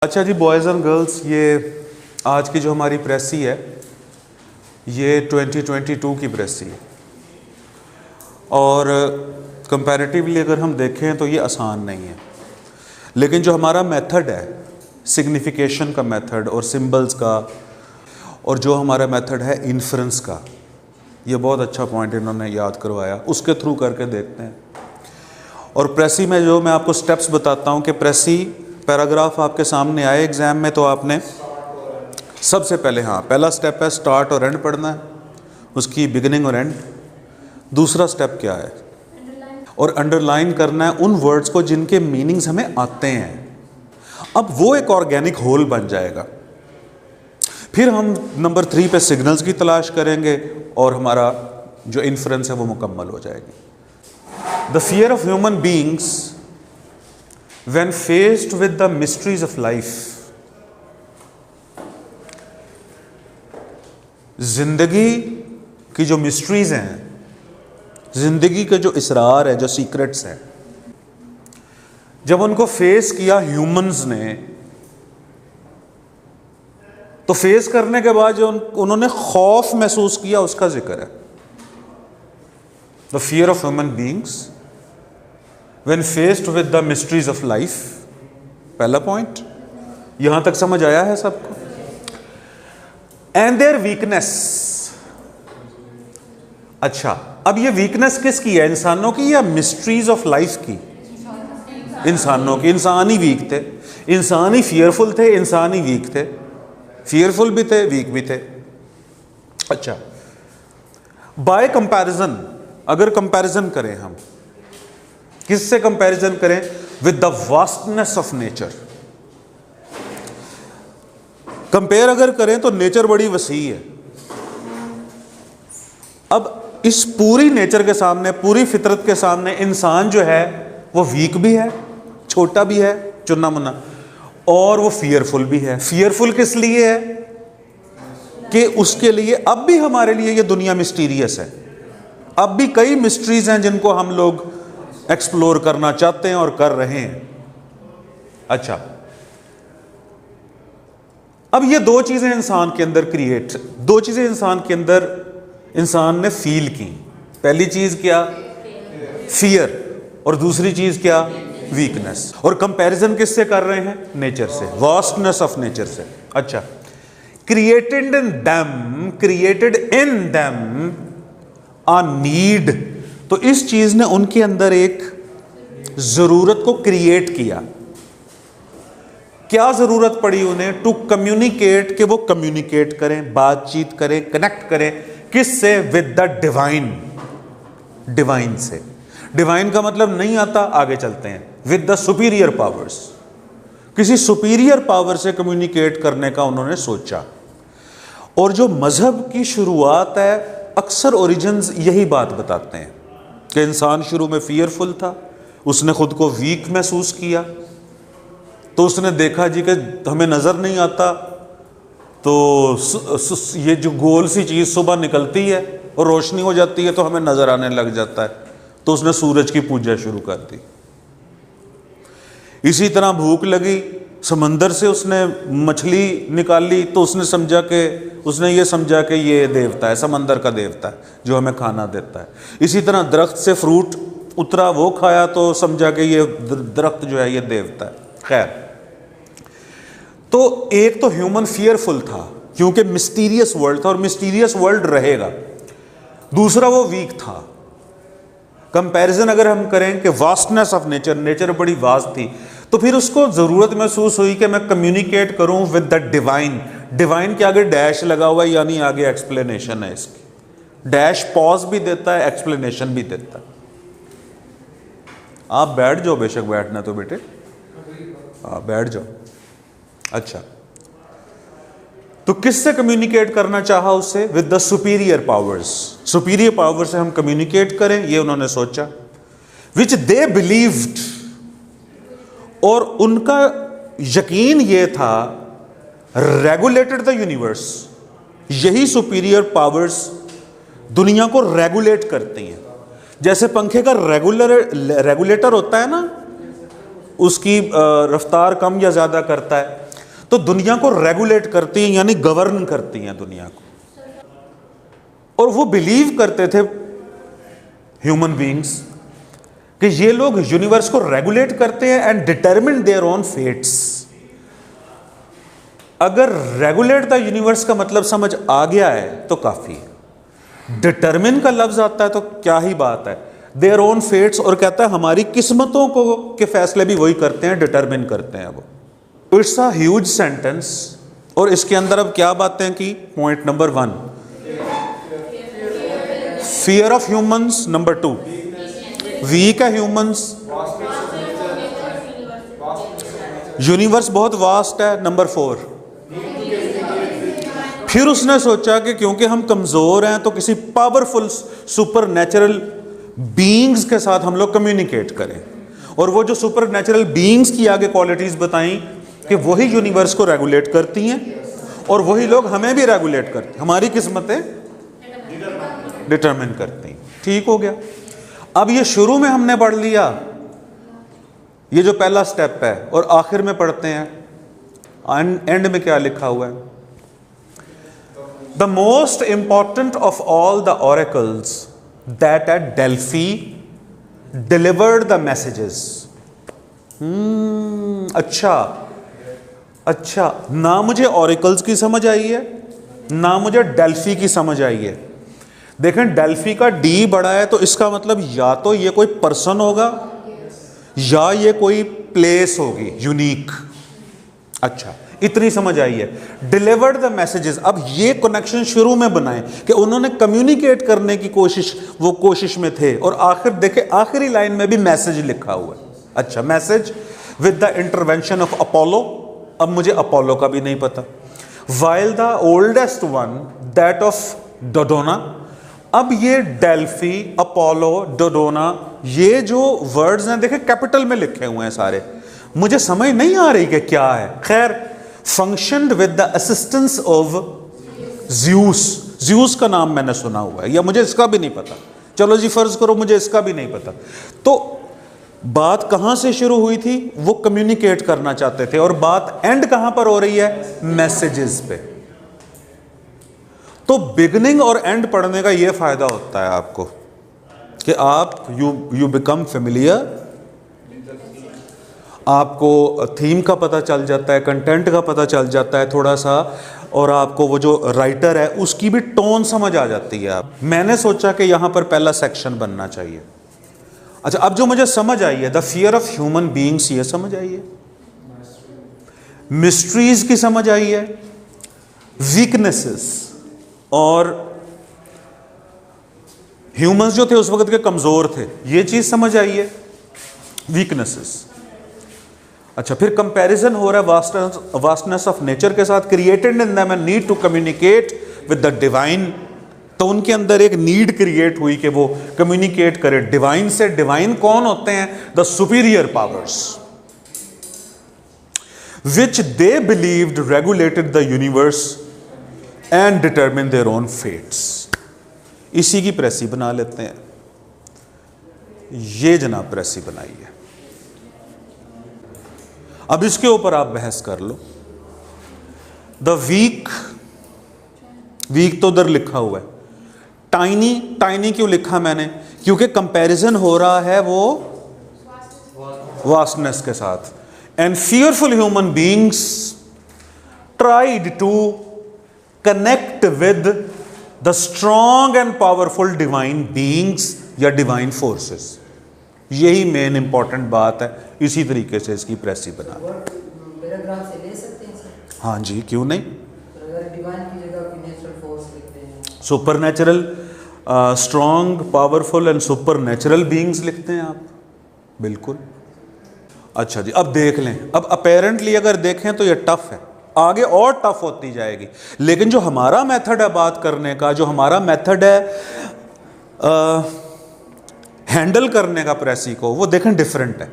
अच्छा जी boys and girls, ये आज की जो हमारी प्रेसी है ये 2022 की प्रेसी है और कंपैरेटिवली अगर हम देखें तो ये आसान नहीं है। लेकिन जो हमारा मेथड है सिग्निफिकेशन का मेथड और सिंबल्स का, और जो हमारा मेथड है इन्फ्रेंस का, ये बहुत अच्छा पॉइंट इन्होंने याद करवाया, उसके थ्रू करके देखते हैं। और प्रेसी में जो मैं आपको स्टेप्स बताता हूँ कि प्रेसी पैराग्राफ आपके सामने आए एग्ज़ाम में तो आपने सबसे पहले पहला स्टेप है स्टार्ट और एंड पढ़ना है, उसकी बिगिनिंग और एंड। दूसरा स्टेप क्या है, और अंडरलाइन करना है उन वर्ड्स को जिनके मीनिंग्स हमें आते हैं। अब वो एक ऑर्गेनिक होल बन जाएगा। फिर हम नंबर 3 पे सिग्नल्स की तलाश करेंगे और हमारा जो इन्फ्रेंस है वो मुकम्मल हो जाएगी। The fear of human beings when faced with the mysteries of life, जिंदगी की जो मिस्ट्रीज हैं, जिंदगी के जो इसरार है, जो सीक्रेट्स हैं, जब उनको फेस किया ह्यूमंस ने, तो फेस करने के बाद जो उन्होंने खौफ महसूस किया उसका जिक्र है। The fear of human beings when faced with the mysteries of life, पहला पॉइंट। यहां तक समझ आया है सबको? And their weakness. अच्छा, अब ये वीकनेस किसकी है, इंसानों की या मिस्ट्रीज ऑफ लाइफ की? इंसानों की। इंसान ही वीक थे, इंसान ही फियरफुल थे, इंसान ही वीक थे। फियरफुल भी थे, वीक भी थे। अच्छा, बाय कंपैरिजन, अगर कंपैरिजन करें हम, किससे कंपैरिजन करें? With the vastness of nature. Compare अगर करें तो नेचर बड़ी वसी है। अब इस पूरी नेचर के सामने, पूरी फितरत के सामने इंसान जो है वो वीक भी है, छोटा भी है, चुन्ना मुन्ना, और वो फियरफुल भी है। फियरफुल किस लिए है? कि उसके लिए अब भी हमारे लिए ये दुनिया मिस्टीरियस है। अब भी कई मिस्ट्रीज हैं जिनको हम लोग एक्सप्लोर करना चाहते हैं और कर रहे हैं। अच्छा, अब ये दो चीजें इंसान के अंदर दो चीजें इंसान के अंदर इंसान ने फील की। पहली चीज क्या? फियर। और दूसरी चीज क्या? वीकनेस। और कंपैरिजन किससे कर रहे हैं? नेचर से, वास्टनेस ऑफ नेचर से। अच्छा, created in them a need, तो इस चीज ने उनके अंदर एक जरूरत को क्रिएट किया। क्या जरूरत पड़ी उन्हें? टू कम्युनिकेट, कि वो कम्युनिकेट करें, बातचीत करें, कनेक्ट करें। किससे? With the divine. डिवाइन से। डिवाइन का मतलब नहीं आता, आगे चलते हैं। विद द सुपीरियर पावर्स, किसी सुपीरियर पावर से कम्युनिकेट करने का उन्होंने सोचा। और जो मजहब की शुरुआत है, अक्सर ओरिजिन्स यही बात बताते हैं कि इंसान शुरू में फियरफुल था, उसने खुद को वीक महसूस किया, तो उसने देखा जी कि हमें नज़र नहीं आता, तो ये जो गोल सी चीज़ सुबह निकलती है और रोशनी हो जाती है तो हमें नज़र आने लग जाता है, तो उसने सूरज की पूजा शुरू कर दी। इसी तरह भूख लगी, समंदर से उसने मछली निकाली, तो उसने ये समझा कि ये देवता है, समंदर का देवता है जो हमें खाना देता है। इसी तरह दरख्त से फ्रूट उतरा, वो खाया तो समझा कि ये दरख्त जो है ये देवता है। खैर, तो एक तो ह्यूमन फियरफुल था क्योंकि मिस्टीरियस वर्ल्ड था और मिस्टीरियस वर्ल्ड रहेगा। दूसरा, वो वीक था। कंपैरिजन अगर हम करें कि वास्टनेस ऑफ नेचर, नेचर बड़ी वास्ट थी, तो फिर उसको ज़रूरत महसूस हुई कि मैं कम्युनिकेट करूं विद द डिवाइन। डिवाइन के आगे डैश लगा हुआ है, यानी आगे एक्सप्लेनेशन है इसकी। डैश पॉज भी देता है, एक्सप्लेनेशन भी देता है। आप बैठ जाओ, बेशक बैठना तो बेटे, बैठ जाओ। अच्छा, तो किससे कम्युनिकेट करना चाहा उससे? With the superior powers. Superior power से हम कम्युनिकेट करें, ये उन्होंने सोचा। विच दे बिलीव्ड, और उनका यकीन ये था, रेगुलेटेड द यूनिवर्स। यही सुपीरियर पावर्स दुनिया को रेगुलेट करती हैं। जैसे पंखे का रेगुलेटर होता है ना, उसकी रफ्तार कम या ज़्यादा करता है, तो दुनिया को रेगुलेट करती हैं, यानी गवर्न करती हैं दुनिया को। और वो बिलीव करते थे ह्यूमन बीइंग्स कि ये लोग यूनिवर्स को रेगुलेट करते हैं and determine their own fates. अगर रेगुलेट द यूनिवर्स का मतलब समझ आ गया है तो काफी है। डिटरमिन का लफ्ज आता है तो क्या ही बात है, देयर ओन फेट्स, और कहता है हमारी किस्मतों को के फैसले भी वही करते हैं, डिटरमिन करते हैं वो। इट्स अ ह्यूज सेंटेंस, और इसके अंदर अब क्या बातें की? Point number 1 fear of humans, number 2 weak है ह्यूमंस, यूनिवर्स बहुत वास्ट है, नंबर 4। फिर उसने सोचा कि क्योंकि हम कमजोर हैं तो किसी पावरफुल सुपर नेचुरल बीइंग्स के साथ हम लोग कम्युनिकेट करें, और वो जो सुपर नेचुरल बीइंग्स की आगे क्वालिटीज बताई कि वही यूनिवर्स को रेगुलेट करती हैं और वही लोग हमें भी रेगुलेट करते हैं, हमारी किस्मतें डिटरमिन करती हैं। ठीक हो गया। अब ये शुरू में हमने पढ़ लिया, ये जो पहला स्टेप है, और आखिर में पढ़ते हैं एंड में क्या लिखा हुआ है? The most important of all the oracles that at Delphi delivered the messages. अच्छा, ना मुझे ऑरेकल्स की समझ आई है, ना मुझे डेल्फी की समझ आई है। देखें, डेल्फी का डी बड़ा है तो इसका मतलब या तो ये कोई पर्सन होगा या ये कोई प्लेस होगी यूनिक। अच्छा, इतनी समझ आई है। डिलीवर्ड द मैसेजेस, अब ये कनेक्शन शुरू में बनाए कि उन्होंने कम्युनिकेट करने की कोशिश में थे, और आखिर देखे आखिरी लाइन में भी मैसेज लिखा हुआ है। अच्छा, message with the intervention of Apollo. अब मुझे अपोलो का भी नहीं पता। While the oldest one that of Dodona. अब ये डेल्फी, अपोलो, डोडोना, ये जो वर्ड्स हैं देखे कैपिटल में लिखे हुए हैं सारे, मुझे समझ नहीं आ रही कि क्या है। खैर, functioned with the assistance of Zeus का नाम मैंने सुना हुआ है, या मुझे इसका भी नहीं पता। चलो जी, फर्ज करो मुझे इसका भी नहीं पता। तो बात कहां से शुरू हुई थी? वो कम्युनिकेट करना चाहते थे, और बात एंड कहां पर हो रही है? मैसेजेस पे। तो बिगनिंग और एंड पढ़ने का ये फायदा होता है आपको कि आप यू बिकम फेमिलियर, आपको थीम का पता चल जाता है, कंटेंट का पता चल जाता है थोड़ा सा, और आपको वो जो राइटर है उसकी भी टोन समझ आ जाती है। आप मैंने सोचा कि यहां पर पहला सेक्शन बनना चाहिए। अच्छा, अब जो मुझे समझ आई है, the fear of human beings, ये समझ आई है, मिस्ट्रीज की समझ आई है, वीकनेसेस, और ह्यूमंस जो थे उस वक्त के कमजोर थे, ये चीज समझ आई है, वीकनेसेस। अच्छा, फिर कंपैरिजन हो रहा है वास्टनेस ऑफ नेचर के साथ, created in them and need to communicate with the divine. तो उनके अंदर एक नीड क्रिएट हुई कि वो कम्युनिकेट करे डिवाइन से। डिवाइन कौन होते हैं? The superior powers, which they believed regulated the universe and determine their own fates. इसी की प्रेसी बना लेते हैं। ये जनाब प्रेसी बनाई है। अब इसके ऊपर आप बहस कर लो। द वीक तो उधर लिखा हुआ है। टाइनी क्यों लिखा मैंने? क्योंकि कंपैरिजन हो रहा है वो वास्टनेस के साथ। And fearful human beings tried to connect with the strong and powerful divine beings या डिवाइन फोर्सेस। यही मेन इंपॉर्टेंट बात है। इसी तरीके से इसकी प्रेसी बना पैराग्राफ से ले सकते हैं सर? हाँ जी, क्यों नहीं। अगर डिवाइन की जगह कोई नेचुरल फोर्स लिखते हैं, super natural, strong, powerful and super natural beings लिखते हैं आप, बिल्कुल। अच्छा जी, अब देख लें। अब अपेरेंटली अगर देखें तो ये टफ है, आगे और टफ होती जाएगी। लेकिन जो हमारा मेथड है बात करने का, जो हमारा मेथड है हैंडल करने का प्रेसी को, वो देखें डिफरेंट है।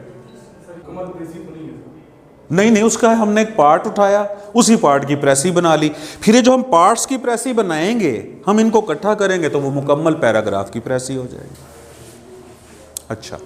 नहीं, उसका हमने एक पार्ट उठाया, उसी पार्ट की प्रेसी बना ली। फिर ये जो हम पार्ट्स की प्रेसी बनाएंगे, हम इनको इकट्ठा करेंगे तो वो मुकम्मल पैराग्राफ की प्रेसी हो जाएगी। अच्छा,